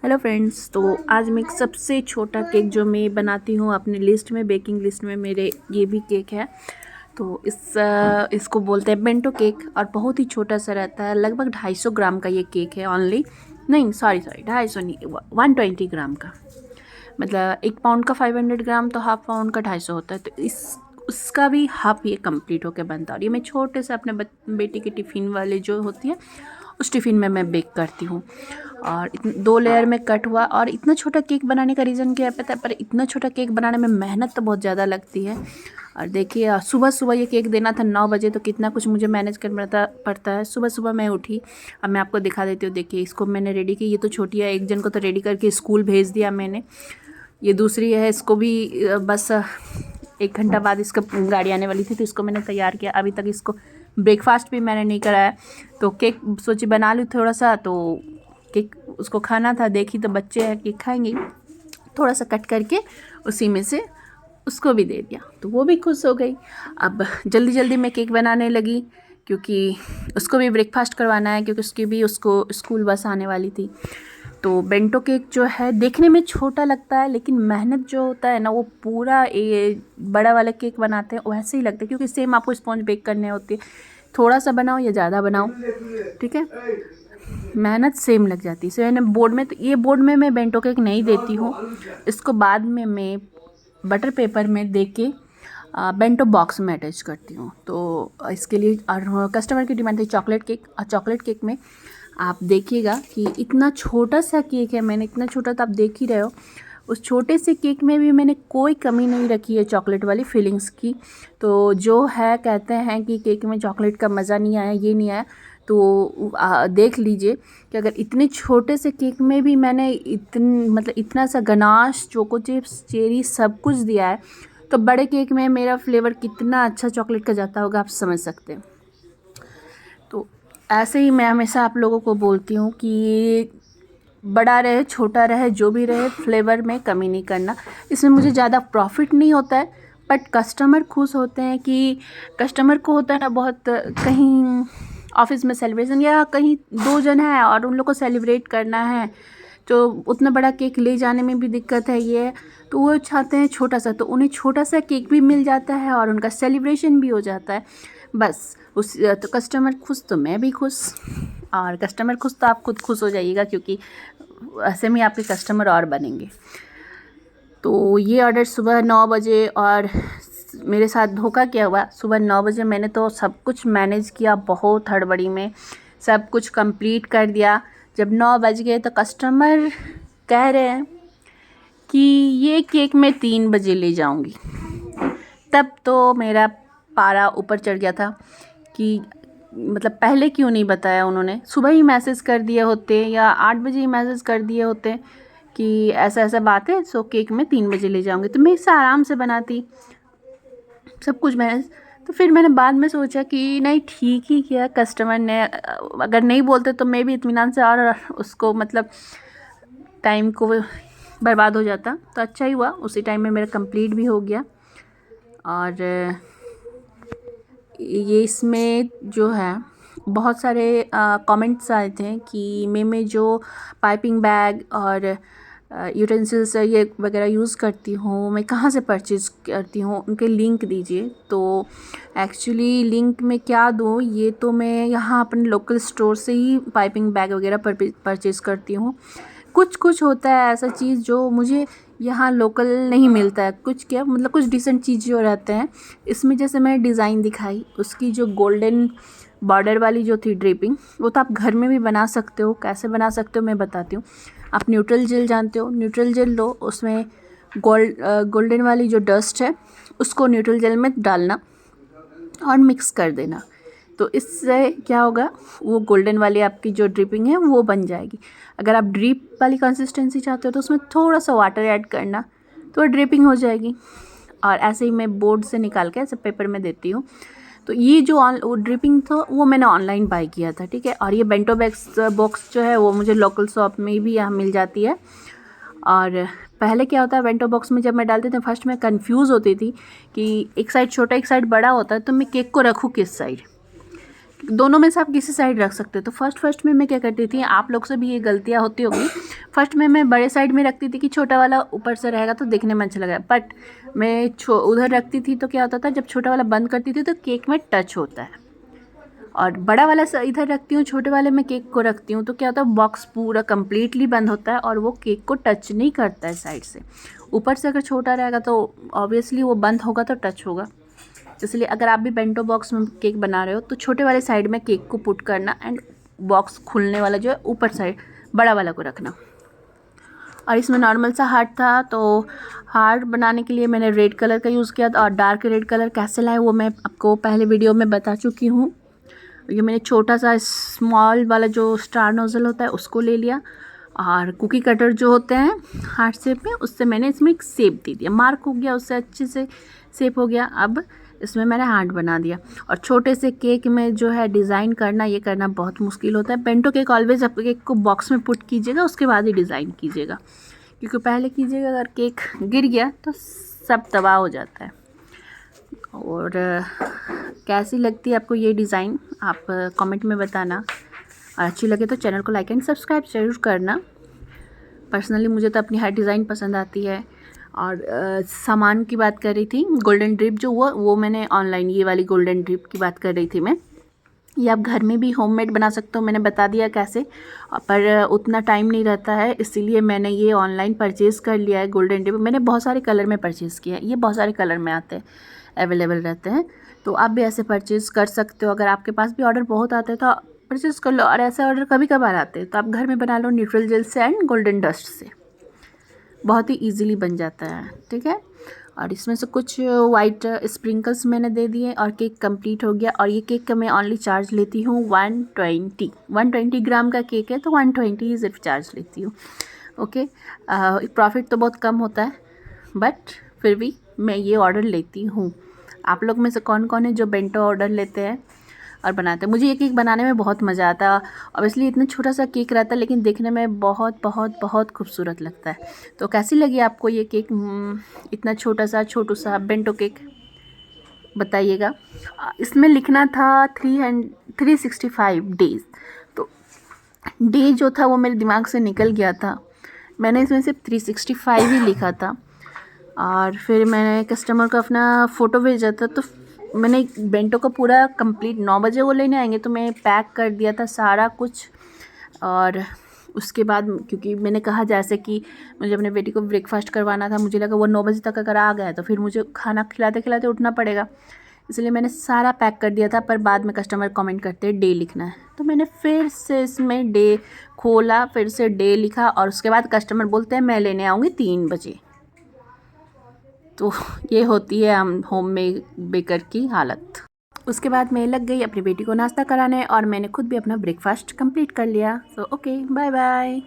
Hello friends, तो आज मैं एक सबसे छोटा केक जो मैं बनाती हूँ अपने लिस्ट में, बेकिंग लिस्ट में मेरे ये भी केक है। तो इसको बोलते हैं बेंटो केक और बहुत ही छोटा सा रहता है। लगभग 250 ग्राम का ये केक है ऑनली। नहीं सॉरी 250 नहीं, 120 ग्राम का। मतलब 1 पाउंड का 500 ग्राम, तो हाफ पाउंड का 250 होता है। तो उसका भी हाफ ये कंप्लीट होकर बनता है। और ये मैं छोटे से अपने बेटी के टिफ़िन वाले जो होती है उस टिफ़िन में मैं बेक करती हूँ। और 2 लेयर में कट हुआ। और इतना छोटा केक बनाने का रीज़न क्या है पता है? पर इतना छोटा केक बनाने में मेहनत तो बहुत ज़्यादा लगती है। और देखिए सुबह सुबह ये केक देना था 9 बजे, तो कितना कुछ मुझे मैनेज करना पड़ता है। सुबह सुबह मैं उठी। अब मैं आपको दिखा देती हूँ। देखिए इसको मैंने रेडी की। ये तो छोटी है, एक जन को तो रेडी करके स्कूल भेज दिया मैंने। ये दूसरी है, इसको भी बस 1 घंटा बाद इसका गाड़ी आने वाली थी, तो इसको मैंने तैयार किया। अभी तक इसको ब्रेकफास्ट भी मैंने नहीं कराया। तो केक सोची बना लूँ थोड़ा सा, तो केक उसको खाना था। देखी तो बच्चे हैं केक खाएंगे, थोड़ा सा कट करके उसी में से उसको भी दे दिया, तो वो भी खुश हो गई। अब जल्दी जल्दी मैं केक बनाने लगी, क्योंकि उसको भी ब्रेकफास्ट करवाना है, क्योंकि उसको स्कूल बस आने वाली थी। तो बेंटो केक जो है देखने में छोटा लगता है, लेकिन मेहनत जो होता है ना, वो पूरा ये बड़ा वाला केक बनाते हैं वैसे ही लगता है। क्योंकि सेम आपको स्पॉन्ज बेक करने होती है, थोड़ा सा बनाओ या ज़्यादा बनाओ, ठीक है, मेहनत सेम लग जाती है। सो मैंने बोर्ड में, तो ये बोर्ड में मैं बेंटो केक नहीं देती हूँ। इसको बाद में मैं बटर पेपर में दे के बेंटो बॉक्स में अटैच करती हूँ। तो इसके लिए और कस्टमर की डिमांड थी चॉकलेट केक। और चॉकलेट केक में आप देखिएगा कि इतना छोटा सा केक है, मैंने इतना छोटा, तो आप देख ही रहे हो। उस छोटे से केक में भी मैंने कोई कमी नहीं रखी है चॉकलेट वाली फीलिंग्स की। तो जो है कहते हैं कि केक में चॉकलेट का मज़ा नहीं आया, ये नहीं आया, तो देख लीजिए कि अगर इतने छोटे से केक में भी मैंने इतना सा गनाश, चोको चिप्स, चेरी सब कुछ दिया है, तो बड़े केक में मेरा फ्लेवर कितना अच्छा चॉकलेट का जाता होगा, आप समझ सकते हैं। तो ऐसे ही मैं हमेशा आप लोगों को बोलती हूँ कि बड़ा रहे छोटा रहे जो भी रहे, फ्लेवर में कमी नहीं करना। इसमें मुझे ज़्यादा प्रॉफिट नहीं होता है, बट कस्टमर खुश होते हैं। कि कस्टमर को होता है ना, बहुत कहीं ऑफिस में सेलिब्रेशन या कहीं 2 जन है और उन लोग को सेलिब्रेट करना है, तो उतना बड़ा केक ले जाने में भी दिक्कत है। ये तो वो चाहते हैं छोटा सा, तो उन्हें छोटा सा केक भी मिल जाता है और उनका सेलिब्रेशन भी हो जाता है। बस उस तो कस्टमर खुश तो मैं भी खुश, और कस्टमर खुश तो आप खुद खुश हो जाइएगा, क्योंकि ऐसे में आपके कस्टमर और बनेंगे। तो ये ऑर्डर सुबह 9 बजे, और मेरे साथ धोखा क्या हुआ, सुबह 9 बजे मैंने तो सब कुछ मैनेज किया, बहुत हड़बड़ी में सब कुछ कंप्लीट कर दिया। जब 9 बज गए तो कस्टमर कह रहे हैं कि ये केक मैं 3 बजे ले जाऊंगी। तब तो मेरा पारा ऊपर चढ़ गया था कि मतलब पहले क्यों नहीं बताया उन्होंने। सुबह ही मैसेज कर दिए होते या 8 बजे ही मैसेज कर दिए होते कि ऐसा ऐसा बात है, सो केक मैं 3 बजे ले जाऊंगी, तो मैं इससे आराम से बनाती सब कुछ मैनेज। तो फिर मैंने बाद में सोचा कि नहीं, ठीक ही किया कस्टमर ने। अगर नहीं बोलते तो मैं भी इत्मीनान से और उसको मतलब टाइम को बर्बाद हो जाता। तो अच्छा ही हुआ, उसी टाइम में मेरा कंप्लीट भी हो गया। और ये इसमें जो है बहुत सारे कमेंट्स आए थे कि मैं जो पाइपिंग बैग और यूटेंसिल्स ये वगैरह यूज़ करती हूँ, मैं कहाँ से परचेज़ करती हूँ, उनके लिंक दीजिए। तो एक्चुअली लिंक में क्या दूँ, ये तो मैं यहाँ अपने लोकल स्टोर से ही पाइपिंग बैग वगैरह परचेज़ करती हूँ। कुछ कुछ होता है ऐसा चीज़ जो मुझे यहाँ लोकल नहीं मिलता है। कुछ क्या मतलब कुछ डिसेंट चीज़ जो रहते हैं इसमें, जैसे मैं डिज़ाइन दिखाई उसकी जो गोल्डन बॉर्डर वाली जो थी ड्रेपिंग, वो तो आप घर में भी बना सकते हो। कैसे बना सकते हो मैं बताती हूँ। आप न्यूट्रल जेल जानते हो, न्यूट्रल जेल लो, उसमें गोल्डन वाली जो डस्ट है उसको न्यूट्रल जेल में डालना और मिक्स कर देना। तो इससे क्या होगा, वो गोल्डन वाली आपकी जो ड्रिपिंग है वो बन जाएगी। अगर आप ड्रिप वाली कंसिस्टेंसी चाहते हो तो उसमें थोड़ा सा वाटर ऐड करना, तो ड्रिपिंग हो जाएगी। और ऐसे ही मैं बोर्ड से निकाल के ऐसे पेपर में देती हूँ। तो ये जो ड्रिपिंग था वो मैंने ऑनलाइन बाई किया था, ठीक है। और ये बेंटो बॉक्स जो है वो मुझे लोकल शॉप में भी यहाँ मिल जाती है। और पहले क्या होता है, बेंटो बॉक्स में जब मैं डालती थी फर्स्ट मैं कंफ्यूज होती थी कि एक साइड छोटा एक साइड बड़ा होता है, तो मैं केक को रखूँ किस साइड। दोनों में से आप किसी साइड रख सकते हो। तो फर्स्ट में मैं क्या करती थी, आप लोग से भी ये गलतियाँ होती होगी, फर्स्ट में मैं बड़े साइड में रखती थी कि छोटा वाला ऊपर से रहेगा तो देखने में अच्छा लगेगा, बट मैं उधर रखती थी तो क्या होता था, जब छोटा वाला बंद करती थी तो केक में टच होता है, और बड़ा वाला इधर रखती हूँ, छोटे वाले में केक को रखती हूँ तो क्या होता है, बॉक्स पूरा कम्प्लीटली बंद होता है और वो केक को टच नहीं करता है साइड से। ऊपर से अगर छोटा रहेगा तो ऑब्वियसली वो बंद होगा तो टच होगा। इसलिए अगर आप भी बेंटो बॉक्स में केक बना रहे हो तो छोटे वाले साइड में केक को पुट करना, एंड बॉक्स खुलने वाला जो है ऊपर साइड बड़ा वाला को रखना। और इसमें नॉर्मल सा हार्ट था, तो हार्ट बनाने के लिए मैंने रेड कलर का यूज़ किया, और डार्क रेड कलर कैसे लाए वो मैं आपको पहले वीडियो में बता चुकी हूँ। ये मैंने छोटा सा स्मॉल वाला जो स्टार नोज़ल होता है उसको ले लिया, और कुकी कटर जो होते हैं हार्ट शेप में, उससे मैंने इसमें एक शेप दे दिया, मार्क हो गया, उससे अच्छे से शेप हो गया। अब इसमें मैंने हार्ट बना दिया। और छोटे से केक में जो है डिज़ाइन करना, ये करना बहुत मुश्किल होता है। बेंटो केक ऑलवेज आप केक को बॉक्स में पुट कीजिएगा, उसके बाद ही डिज़ाइन कीजिएगा, क्योंकि पहले कीजिएगा अगर केक गिर गया तो सब तबाह हो जाता है। और कैसी लगती है आपको ये डिज़ाइन, आप कमेंट में बताना, और अच्छी लगे तो चैनल को लाइक एंड सब्सक्राइब ज़रूर करना। पर्सनली मुझे तो अपनी हर डिज़ाइन पसंद आती है। और सामान की बात कर रही थी, गोल्डन ड्रिप जो वो मैंने ऑनलाइन, ये वाली गोल्डन ड्रिप की बात कर रही थी मैं। ये आप घर में भी होममेड बना सकते हो, मैंने बता दिया कैसे, पर उतना टाइम नहीं रहता है, इसीलिए मैंने ये ऑनलाइन परचेज़ कर लिया है। गोल्डन ड्रिप मैंने बहुत सारे कलर में परचेज़ किया है, ये बहुत सारे कलर में आते हैं, अवेलेबल रहते हैं, तो आप भी ऐसे परचेज़ कर सकते हो। अगर आपके पास भी ऑर्डर बहुत आते हैं तो परचेज़ कर लो, और ऐसे ऑर्डर कभी कभार आते हैं तो आप घर में बना लो न्यूट्रल जेल से एंड गोल्डन डस्ट से, बहुत ही इजीली बन जाता है, ठीक है। और इसमें से कुछ वाइट स्प्रिंकल्स मैंने दे दिए और केक कंप्लीट हो गया। और ये केक का मैं ओनली चार्ज लेती हूँ 120 ग्राम का केक है तो 120 ही सिर्फ चार्ज लेती हूँ, ओके। प्रॉफिट तो बहुत कम होता है, बट फिर भी मैं ये ऑर्डर लेती हूँ। आप लोग में से कौन कौन है जो बेंटो ऑर्डर लेते हैं और बनाते हैं? मुझे ये केक बनाने में बहुत मज़ा आता है। ऑब्वियसली इतना छोटा सा केक रहता है, लेकिन देखने में बहुत बहुत बहुत खूबसूरत लगता है। तो कैसी लगी आपको ये केक, इतना छोटा सा बेंटो केक, बताइएगा। इसमें लिखना था 365 डेज़, तो डे जो था वो मेरे दिमाग से निकल गया था, मैंने इसमें सिर्फ 365 ही लिखा था। और फिर मैंने कस्टमर को अपना फ़ोटो भेजा था, तो मैंने बेंटो का पूरा कंप्लीट 9 बजे वो लेने आएंगे तो मैं पैक कर दिया था सारा कुछ। और उसके बाद क्योंकि मैंने कहा जैसे कि मुझे अपने बेटी को ब्रेकफास्ट करवाना था, मुझे लगा वो 9 बजे तक अगर आ गया तो फिर मुझे खाना खिलाते खिलाते उठना पड़ेगा, इसलिए मैंने सारा पैक कर दिया था। पर बाद में कस्टमर कमेंट करते हैं डे लिखना है, तो मैंने फिर से इसमें डे खोला, फिर से डे लिखा, और उसके बाद कस्टमर बोलते हैं मैं लेने आऊँगी 3 बजे। तो ये होती है हम होम में बेकर की हालत। उसके बाद मैं लग गई अपनी बेटी को नाश्ता कराने, और मैंने खुद भी अपना ब्रेकफास्ट कंप्लीट कर लिया। So okay, bye bye.